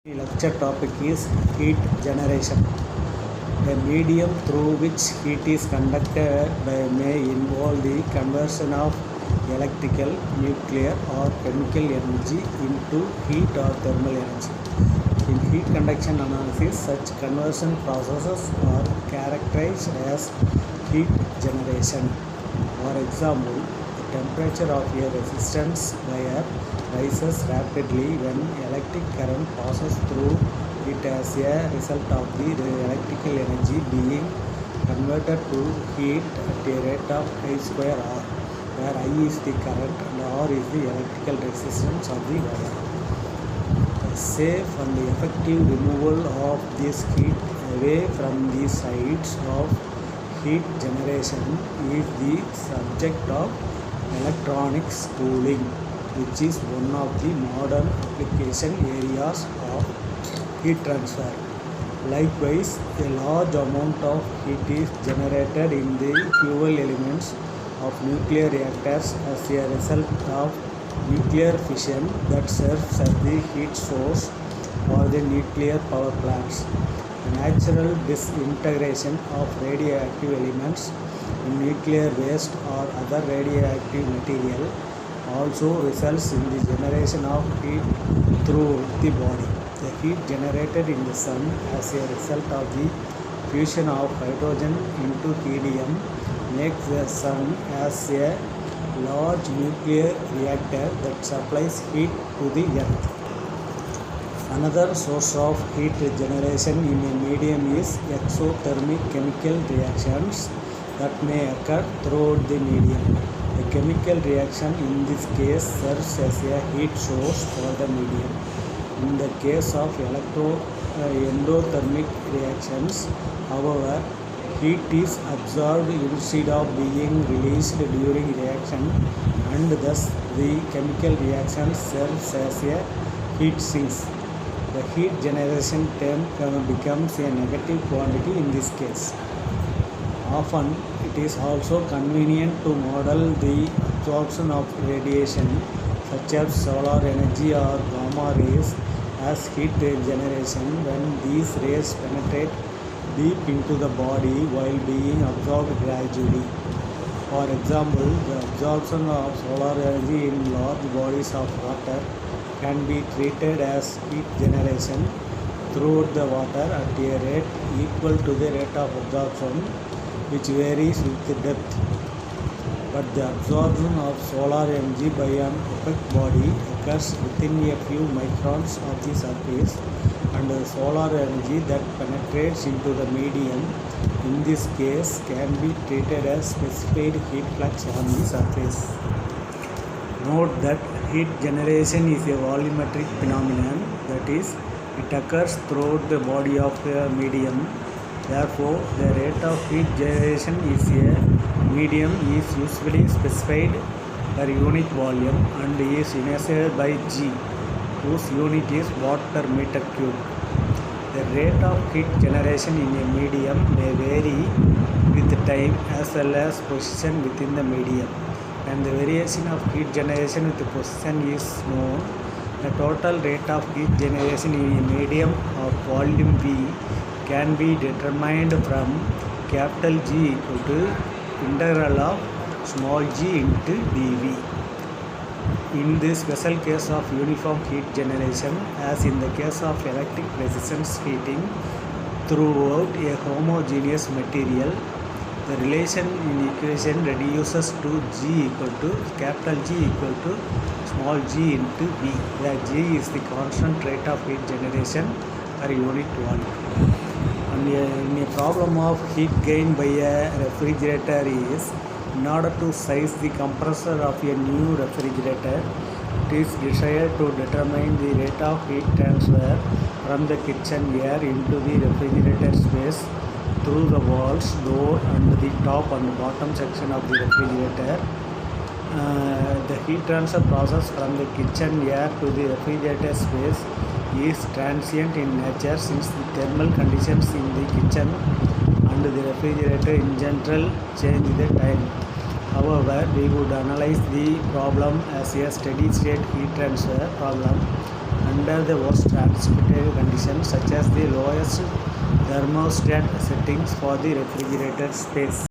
The lecture topic is heat generation. A medium through which heat is conducted may involve the conversion of electrical, nuclear or chemical energy into heat or thermal energy. In heat conduction analysis, such conversion processes are characterized as heat generation. For example, the temperature of a resistance wire rises rapidly when electric current passes through it as a result of the electrical energy being converted to heat at a rate of I square R, where I is the current and R is the electrical resistance of the wire. A safe and effective removal of this heat away from the sites of heat generation is the subject of electronics cooling, which is one of the modern application areas of heat transfer. Likewise, a large amount of heat is generated in the fuel elements of nuclear reactors as a result of nuclear fission that serves as the heat source for the nuclear power plants. The natural disintegration of radioactive elements in nuclear waste or other radioactive material also results in the generation of heat through the body. The heat generated in the sun as a result of the fusion of hydrogen into helium makes the sun as a large nuclear reactor that supplies heat to the earth. Another source of heat generation in a medium is exothermic chemical reactions that may occur throughout the medium. The chemical reaction in this case serves as a heat source for the medium. In the case of endothermic reactions, however, heat is absorbed instead of being released during reaction, and thus the chemical reaction serves as a heat sink. The heat generation term becomes a negative quantity in this case. Often, it is also convenient to model the absorption of radiation, such as solar energy or gamma rays, as heat generation when these rays penetrate deep into the body while being absorbed gradually. For example, the absorption of solar energy in large bodies of water can be treated as heat generation throughout the water at a rate equal to the rate of absorption, which varies with the depth. But the absorption of solar energy by an opaque body occurs within a few microns of the surface, and the solar energy that penetrates into the medium in this case can be treated as specified heat flux on the surface. Note that heat generation is a volumetric phenomenon, that is, it occurs throughout the body of a medium. Therefore, the rate of heat generation is a medium is usually specified per unit volume and is measured by G, whose unit is watt per meter cube. The rate of heat generation in a medium may vary with time as well as position within the medium. When the variation of heat generation with the position is known, the total rate of heat generation in a medium of volume V can be determined from capital G equal to integral of small g into dV. In the special case of uniform heat generation, as in the case of electric resistance heating throughout a homogeneous material, the relation in equation reduces to G equal to capital G equal to small g into V, where G is the constant rate of heat generation per unit volume. And in a problem of heat gain by a refrigerator is, in order to size the compressor of a new refrigerator, it is desired to determine the rate of heat transfer from the kitchen air into the refrigerator space through the walls, door and the top and bottom section of the refrigerator. The heat transfer process from the kitchen air to the refrigerator space is transient in nature, since the thermal conditions in the kitchen and the refrigerator in general change the time. However, we would analyze the problem as a steady state heat transfer problem under the most transmitted conditions such as the lowest thermostat settings for the refrigerator space.